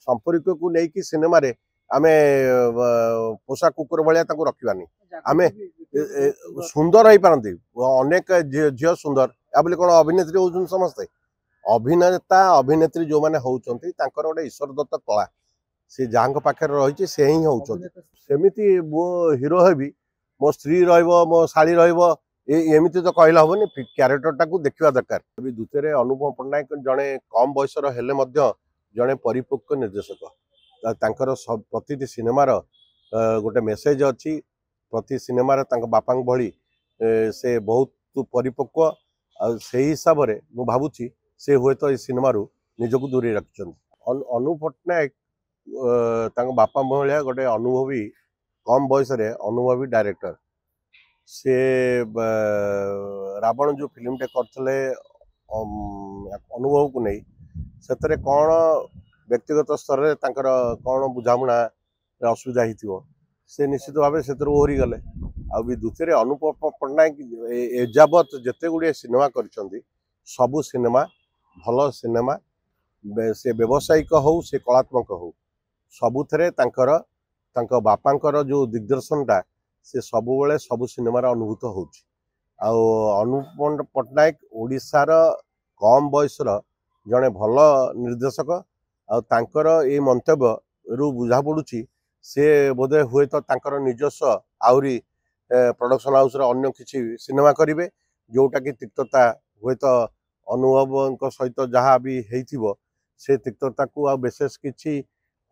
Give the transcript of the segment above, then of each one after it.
संपर्क को लेकिन सिनेमा रे आमे पोषा कुकुर भाया रखिबानी आमे सुंदर हो पारती अनेक झील सुंदर या कौन अभिनेत्री होउछन समस्ते अभिनेता अभिनेत्री जो मैंने होउछंती तांकर गोटे ईश्वर दत्त कला से जहाँ पाखे रही से ही होउछंती सेमिति मो हीरो हेबी मो स्त्री रहिबो मो शाली रहिबो एमती तो कहला हबनी क्यारेक्टरटा को देखा दरकार अभी द्वितीय अनुपम पट्टनायक जड़े कम बयसर हेले जड़े परिपक्व निर्देशक तांकर प्रति सिनेमार गोटे मेसेज अच्छी प्रति सिनेमार बापा भली से बहुत परिपक्व से हिसाब से मु भावुची से हुए तो सिनेमारू निजक दूरे रखिंट अनुप पट्टनायक बापा भाया गोटे अनुभवी कम बयस अनुभवी डायरेक्टर से रावण जो फिल्म टे करते अनुभव को नहीं से कौन व्यक्तिगत स्तर में कौन बुझामुणा असुविधा हो से निश्चित भाव से ओहरी गले आदि द्वितीय अनुपम पट्टनायक एजावत जिते गुड़े सिनेमा कर सबू सिनेमा भल सिनेमा से व्यावसायिक हो से कलात्मक हो सबुथे बापांकर जो दिग्दर्शनटा से सबु बेले सबु सिनेमार अनुभूत हो अनुपम पट्टनायक ओडिशार कम बयसर जड़े भल निर्देशक आंकर ये मंतव्य रु बुझा पड़ुची से बोधे हुए तो तांकर निजस्व आहरी प्रोडक्शन हाउस अन्य किसी सिनेमा करेंगे जोटा कि तिक्तता हुए तो अनुभव सहित जहाँ भी हो से तिक्तता को विशेष किसी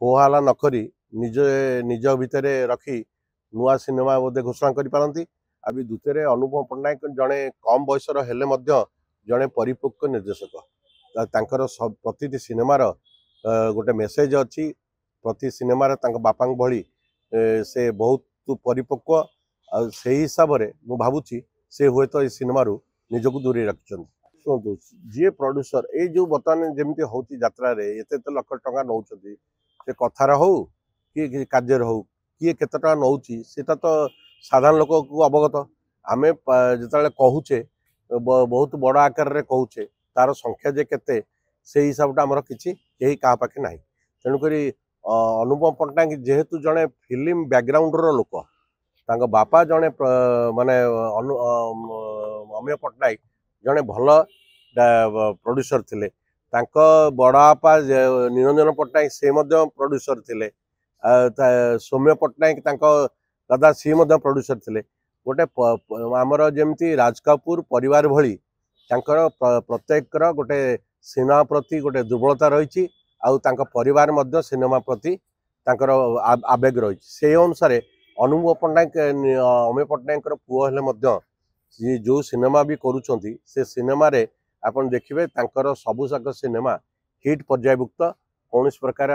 होहाला नकरी निज निज भितर रखी नुआ सिनेमा बोधे घोषणा करें अभी द्वितीय अनुपम पट्टनायक जड़े कम बयसर हेले जड़े परिपक्व निर्देशक तांकर प्रति सिनेमार गोटे मेसेज अच्छी प्रति सिनेमार बापा भली से बहुत परिपक्व से हिसाब से मु भावुची से हुए तो सिनेमारू निजक दूरे रखिंट शुणु जी प्रोड्यूसर ये जो बर्तमान जमी हूँ यात्रा एत लक्ष टका नौ से कथार हो कि कार्य हो किए केते टका नौ सेटा तो साधारण लोक को अवगत आम जो कहूचे बहुत बड़ आकार रे कहूचे तार संख्या जे केते से हिसाब आमर किसी क्या पाखे ना तेणुक अनुपम पट्टनायक जेहेतु जड़े फिल्म बैकग्राउंड लोक बापा जड़े माने अमीय पट्टनायक जड़े भल प्रोड्यूसर थिले बड़ापा निरंजन पट्टनायक से प्रोड्यूसर थिले सौम्य पट्टनायक दादा सी प्रोड्यूसर थिले गोटे आमर जमी राज कपूर परिवार भली प्रत्येक गोटे सिनेमा प्रति गोटे दुर्बलता रही परिवार सिनेमा प्रति आवेग रही से अनुसार अनुपम पट्टनायक अमीय पट्टनायक पुओ हेले जो सिनेमा भी करुँच से सिनेमा रे आपन देखिए सबुजाक सिनेमा हिट पर्यायभुक्त कौन प्रकार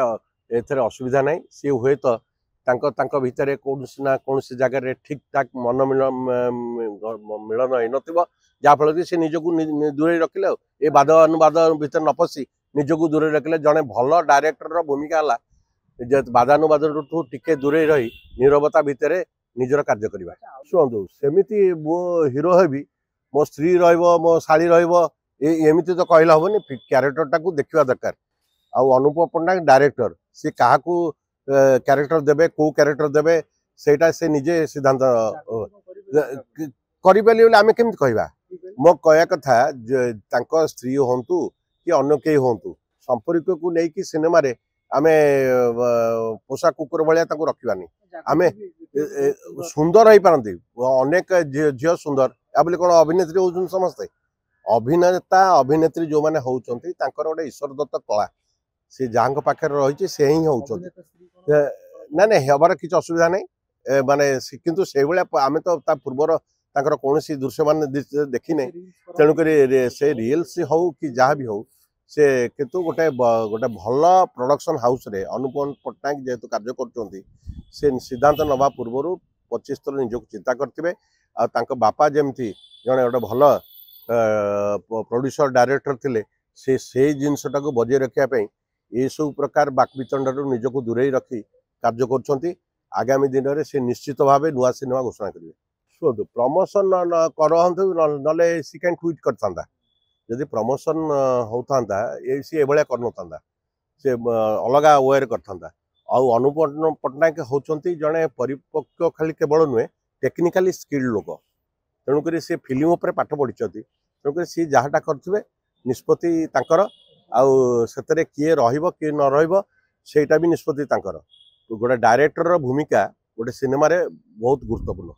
एथरे असुविधा नहीं सी हुए तो भितर कौन ना कौन जगह ठीक ठाक मन मिलन हो जहाँफल कि से निजक दूरे रखिले ये बाद अनुवाद भितर न पशि निजक दूरे रखिले जड़े भल डायरेक्टर भूमिका है बादानुवाद टिके दूरे रही नीरवता भितर निजर कार्य करवा शुणु सेमिति मो हीरो हेबी मो स्त्री रहिबो मो शाली रहिबो एमती तो कहला हबनी क्यारेक्टरटा को देखा दरकार अनुपम पट्टनायक डायरेक्टर सी क्या क्यारेक्टर देबे को क्यारेक्टर देबे सेटा से निजे सिद्धांत करें आम केमी कहवा मो कहया कथा स्त्री हूँ कि अन्य कई हूँ संपर्क को लेकिन सिनेमा रे आमे पोषा कुकुर भाया रखिबानी आमे सुंदर हो पारती अनेक झील सुंदर या कौन अभिनेत्री होउछन समस्ते अभिनेता अभिनेत्री जो मैंने होउछंती गोटे ईश्वर दत्त कला से जहाँ पाखे रही से ही होउछंती ना ना हबार किसी असुविधा नहीं माने किंतु से भाया आम तो पूर्वर कौन दृश्य मान देखी तेणुक से रिल्स हो कि जहाँ भी हो से किंतु गोटे गोटे भल प्रोडक्शन हाउस रे अनुपम पट्टनायक जेहेतु कार्य कर सिद्धांत नवा पूर्वर 25 थर निजक चिंता करते बापा जमती जड़े गोटे भल प्रोड्यूसर डायरेक्टर थिले से जिनसटा को बजे रखापी ये सब प्रकार बाकवितंडर निजक दूरे रखी कार्य कर आगामी दिन में से निश्चित भाव नुआ सिनेमा घोषणा करेंगे शुणु प्रमोशन करते ना सी क्या ट्विट करता जदि प्रमोशन होता सी एभलिया कर से अलगा वे करता अनुपम पट्टनायक होचंती जड़े परिपक्व खाली केवल नुहे टेक्निकाली स्किल्ड लोक तेणुक सी फिल्म उपर पाठ पढ़ी तेणुक सी जहाँटा करें निष्पत्ति आउ किए किए न रहीटा भी निष्पत्ति गोटे डायरेक्टर भूमिका गोटे सिनेमा बहुत गुरुत्वपूर्ण।